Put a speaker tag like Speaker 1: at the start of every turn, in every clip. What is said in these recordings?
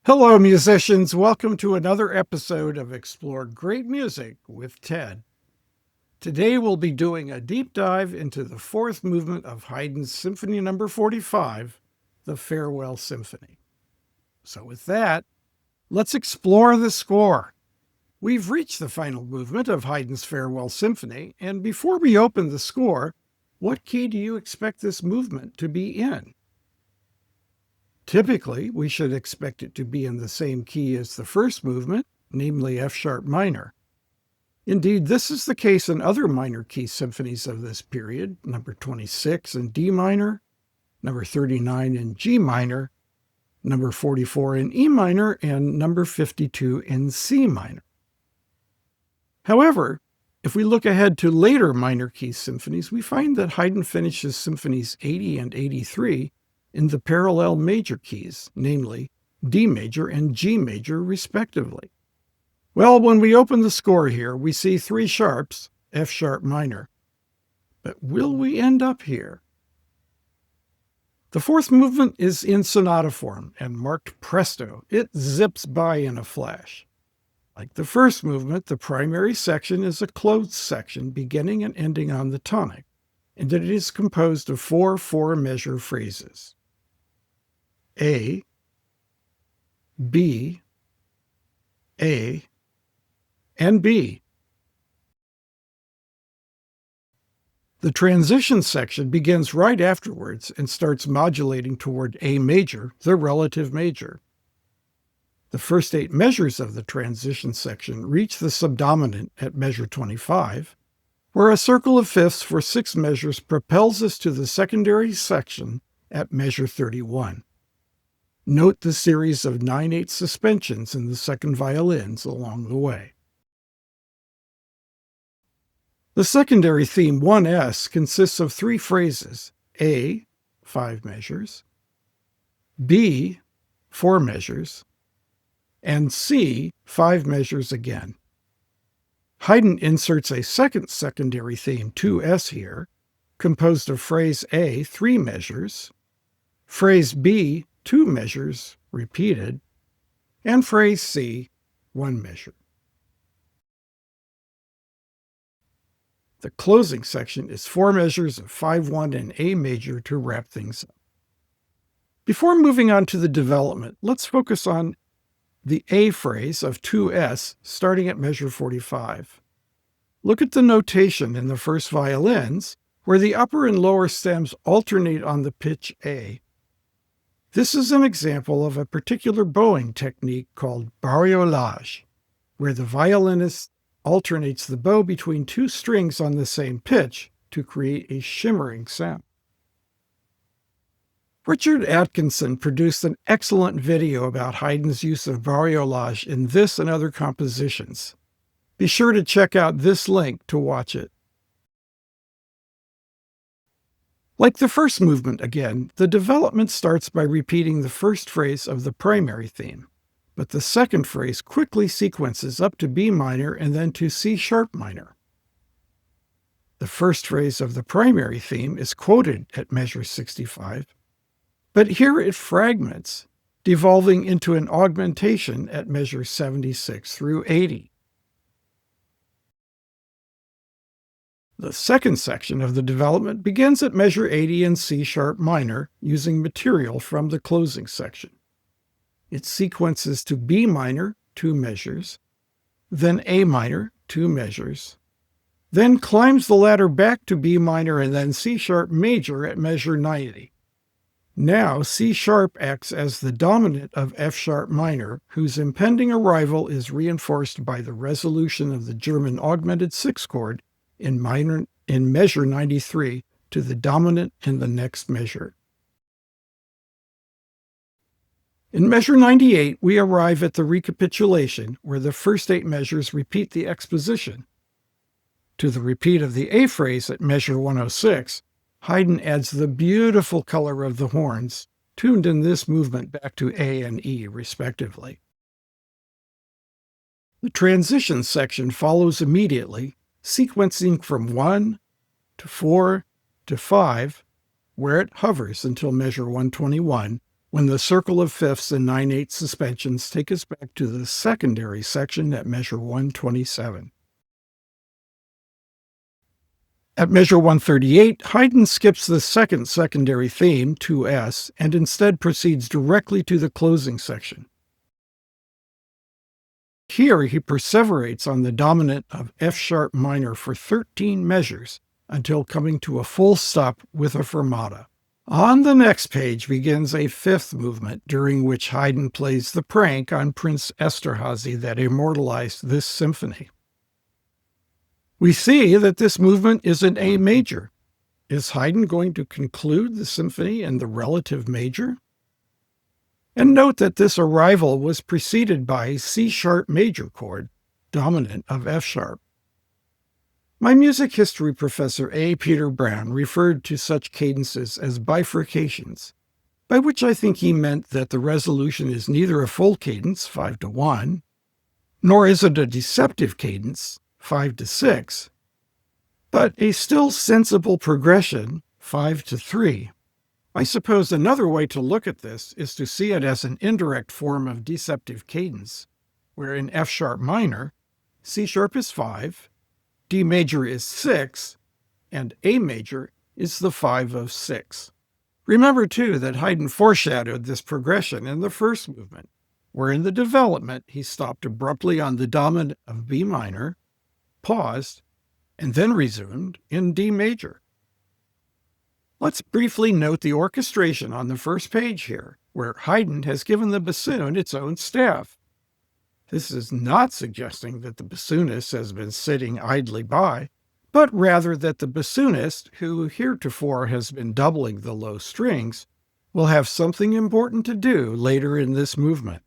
Speaker 1: Hello, musicians. Welcome to another episode of Explore Great Music with Ted. Today we'll be doing a deep dive into the fourth movement of Haydn's Symphony No. 45, the Farewell Symphony. So with that, let's explore the score. We've reached the final movement of Haydn's Farewell Symphony, and before we open the score, what key do you expect this movement to be in? Typically, we should expect it to be in the same key as the first movement, namely F-sharp minor. Indeed, this is the case in other minor key symphonies of this period, number 26 in D minor, number 39 in G minor, number 44 in E minor, and number 52 in C minor. However, if we look ahead to later minor key symphonies, we find that Haydn finishes symphonies 80 and 83 in the parallel major keys, namely D major and G major, respectively. Well, when we open the score here, we see three sharps, F sharp minor. But will we end up here? The fourth movement is in sonata form and marked presto. It zips by in a flash. Like the first movement, the primary section is a closed section beginning and ending on the tonic, and it is composed of four four-measure phrases: A, B, A, and B. The transition section begins right afterwards and starts modulating toward A major, the relative major. The first 8 measures of the transition section reach the subdominant at measure 25, where a circle of fifths for 6 measures propels us to the secondary section at measure 31. Note the series of 9/8 suspensions in the second violins along the way. The secondary theme 1S consists of 3 phrases: A, 5 measures, B, 4 measures, and C, 5 measures again. Haydn inserts a second secondary theme 2S here, composed of phrase A, 3 measures, phrase B, 2 measures repeated, and phrase C, 1 measure. The closing section is 4 measures of 5/1 and A major to wrap things up. Before moving on to the development, let's focus on the A phrase of 2S starting at measure 45. Look at the notation in the first violins, where the upper and lower stems alternate on the pitch A. This is an example of a particular bowing technique called bariolage, where the violinist alternates the bow between 2 strings on the same pitch to create a shimmering sound. Richard.Atkinson produced an excellent video about Haydn's use of bariolage in this and other compositions. Be sure to check out this link to watch it. Like the first movement again, the development starts by repeating the first phrase of the primary theme, but the second phrase quickly sequences up to B minor and then to C sharp minor. The first phrase of the primary theme is quoted at measure 65, but here it fragments, devolving into an augmentation at measure 76 through 80. The second section of the development begins at measure 80 in C sharp minor, using material from the closing section. It sequences to B minor, 2 measures, then A minor, 2 measures, then climbs the ladder back to B minor and then C sharp major at measure 90. Now C sharp acts as the dominant of F sharp minor, whose impending arrival is reinforced by the resolution of the German augmented 6th chord in measure 93 to the dominant in the next measure. In measure 98, we arrive at the recapitulation, where the first 8 measures repeat the exposition. To the repeat of the A phrase at measure 106, Haydn adds the beautiful color of the horns, tuned in this movement back to A and E, respectively. The transition section follows immediately, sequencing from 1 to 4 to 5, where it hovers until measure 121, when the circle of fifths and 9/8 suspensions take us back to the secondary section at measure 127. At measure 138, Haydn skips the second secondary theme, 2S, and instead proceeds directly to the closing section. Here he perseverates on the dominant of F-sharp minor for 13 measures until coming to a full stop with a fermata. On the next page begins a fifth movement, during which Haydn plays the prank on Prince Esterhazy that immortalized this symphony. We see that this movement is in A major. Is Haydn going to conclude the symphony in the relative major? And note that this arrival was preceded by a C-sharp major chord, dominant of F-sharp. My music history professor A. Peter Brown referred to such cadences as bifurcations, by which I think he meant that the resolution is neither a full cadence, 5/1, nor is it a deceptive cadence, 5/6, but a still sensible progression, 5/3. I suppose another way to look at this is to see it as an indirect form of deceptive cadence, where in F-sharp minor, C-sharp is 5, D major is 6, and A major is the 5 of 6. Remember, too, that Haydn foreshadowed this progression in the first movement, where in the development he stopped abruptly on the dominant of B minor, paused, and then resumed in D major. Let's briefly note the orchestration on the first page here, where Haydn has given the bassoon its own staff. This is not suggesting that the bassoonist has been sitting idly by, but rather that the bassoonist, who heretofore has been doubling the low strings, will have something important to do later in this movement.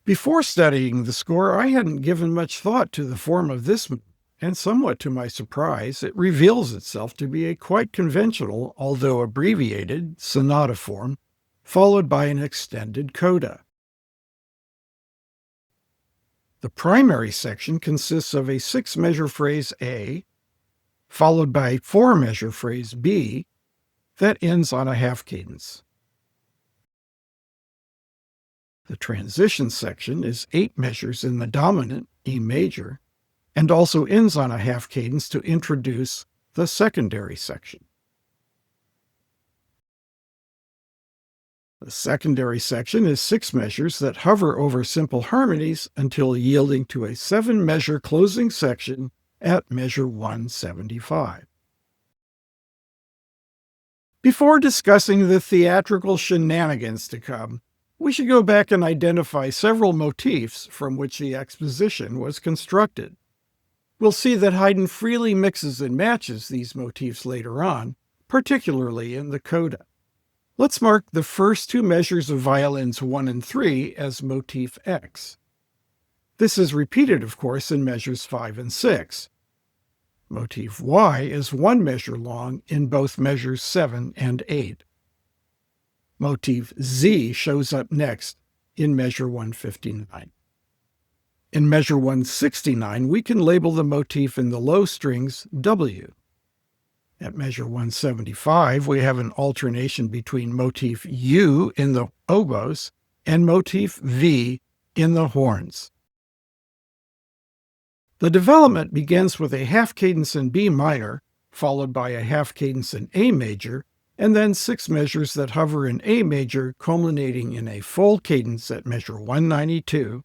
Speaker 1: Before studying the score, I hadn't given much thought to the form of this movement, and somewhat to my surprise, it reveals itself to be a quite conventional, although abbreviated, sonata form, followed by an extended coda. The primary section consists of a 6-measure phrase A, followed by a 4-measure phrase B, that ends on a half cadence. The transition section is 8 measures in the dominant, E major, and also ends on a half cadence to introduce the secondary section. The secondary section is 6 measures that hover over simple harmonies until yielding to a 7-measure closing section at measure 175. Before discussing the theatrical shenanigans to come, we should go back and identify several motifs from which the exposition was constructed. We'll see that Haydn freely mixes and matches these motifs later on, particularly in the coda. Let's mark the first 2 measures of violins 1 and 3 as motif X. This is repeated, of course, in measures 5 and 6. Motif Y is 1 measure long in both measures 7 and 8. Motif Z shows up next in measure 159. In measure 169, we can label the motif in the low strings W. At measure 175, we have an alternation between motif U in the oboes and motif V in the horns. The development begins with a half cadence in B minor, followed by a half cadence in A major, and then 6 measures that hover in A major, culminating in a full cadence at measure 192,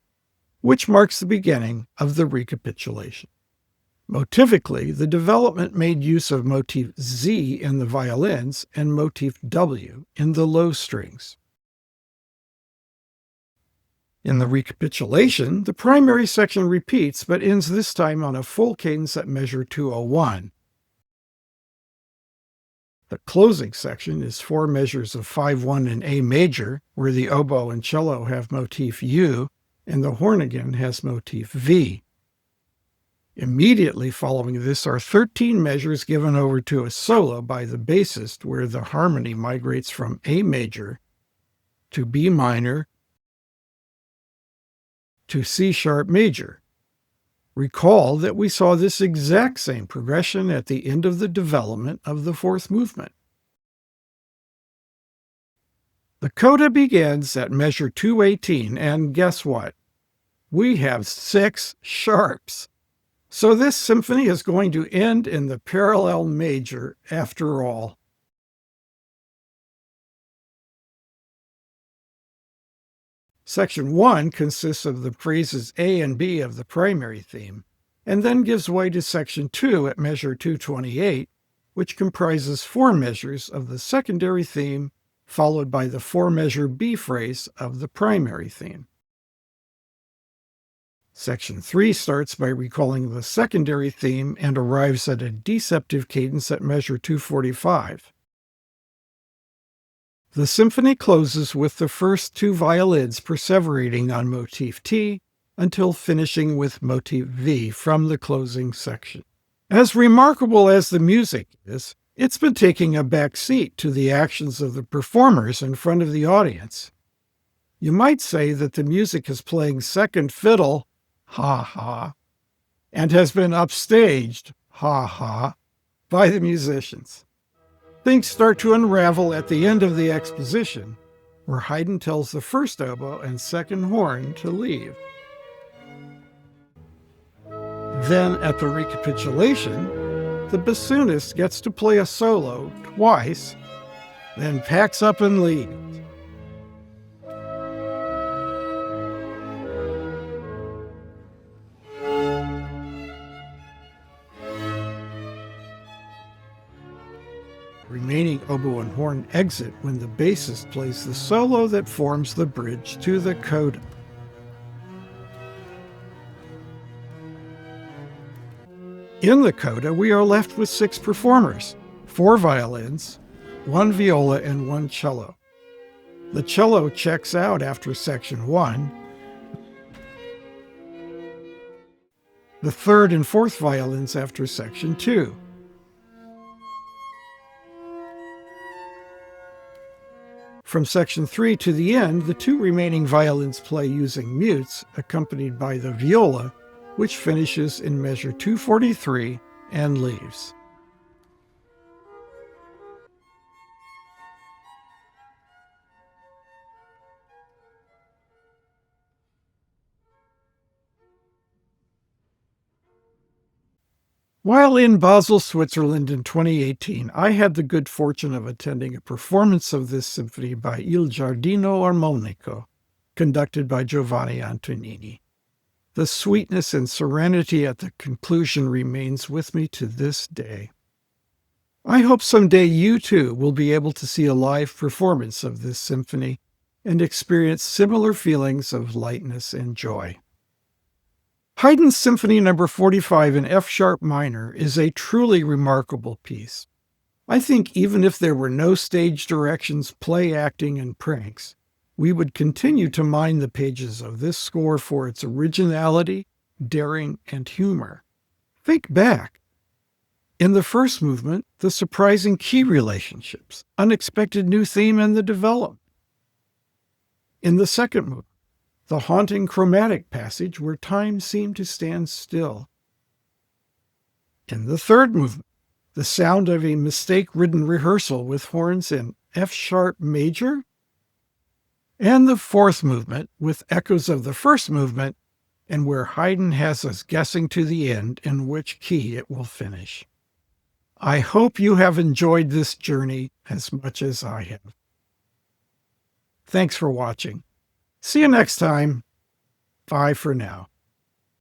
Speaker 1: which marks the beginning of the recapitulation. Motivically, the development made use of motif Z in the violins and motif W in the low strings. In the recapitulation, the primary section repeats but ends this time on a full cadence at measure 201. The closing section is 4 measures of 5/1 in A major, where the oboe and cello have motif U, and the horn again has motif V. Immediately following this are 13 measures given over to a solo by the bassist, where the harmony migrates from A major to B minor to C-sharp major. Recall that we saw this exact same progression at the end of the development of the 4th movement. The coda begins at measure 218, and guess what? We have 6 sharps. So this symphony is going to end in the parallel major after all. Section 1 consists of the phrases A and B of the primary theme, and then gives way to Section 2 at measure 228, which comprises 4 measures of the secondary theme, followed by the 4-measure B phrase of the primary theme. Section 3 starts by recalling the secondary theme and arrives at a deceptive cadence at measure 245. The symphony closes with the first 2 violins perseverating on motif T until finishing with motif V from the closing section. As remarkable as the music is, it's been taking a back seat to the actions of the performers in front of the audience. You might say that the music is playing second fiddle, ha ha, and has been upstaged, ha ha, by the musicians. Things start to unravel at the end of the exposition, where Haydn tells the first oboe and second horn to leave. Then, at the recapitulation, the bassoonist gets to play a solo twice, then packs up and leaves. Remaining oboe and horn exit when the bassist plays the solo that forms the bridge to the coda. In the coda, we are left with 6 performers, 4 violins, 1 viola, and 1 cello. The cello checks out after section 1. The 3rd and 4th violins after section 2. From section 3 to the end, the 2 remaining violins play using mutes, accompanied by the viola, which finishes in measure 243 and leaves. While in Basel, Switzerland in 2018, I had the good fortune of attending a performance of this symphony by Il Giardino Armonico, conducted by Giovanni Antonini. The sweetness and serenity at the conclusion remains with me to this day. I hope someday you too will be able to see a live performance of this symphony and experience similar feelings of lightness and joy. Haydn's Symphony No. 45 in F-sharp minor is a truly remarkable piece. I think even if there were no stage directions, play acting, and pranks, we would continue to mine the pages of this score for its originality, daring, and humor. Think back. In the first movement, the surprising key relationships, unexpected new theme, and the development. In the second movement, the haunting chromatic passage where time seemed to stand still. In the third movement, the sound of a mistake-ridden rehearsal with horns in F-sharp major. And the fourth movement, with echoes of the first movement, and where Haydn has us guessing to the end in which key it will finish. I hope you have enjoyed this journey as much as I have. Thanks for watching. See you next time. Bye for now.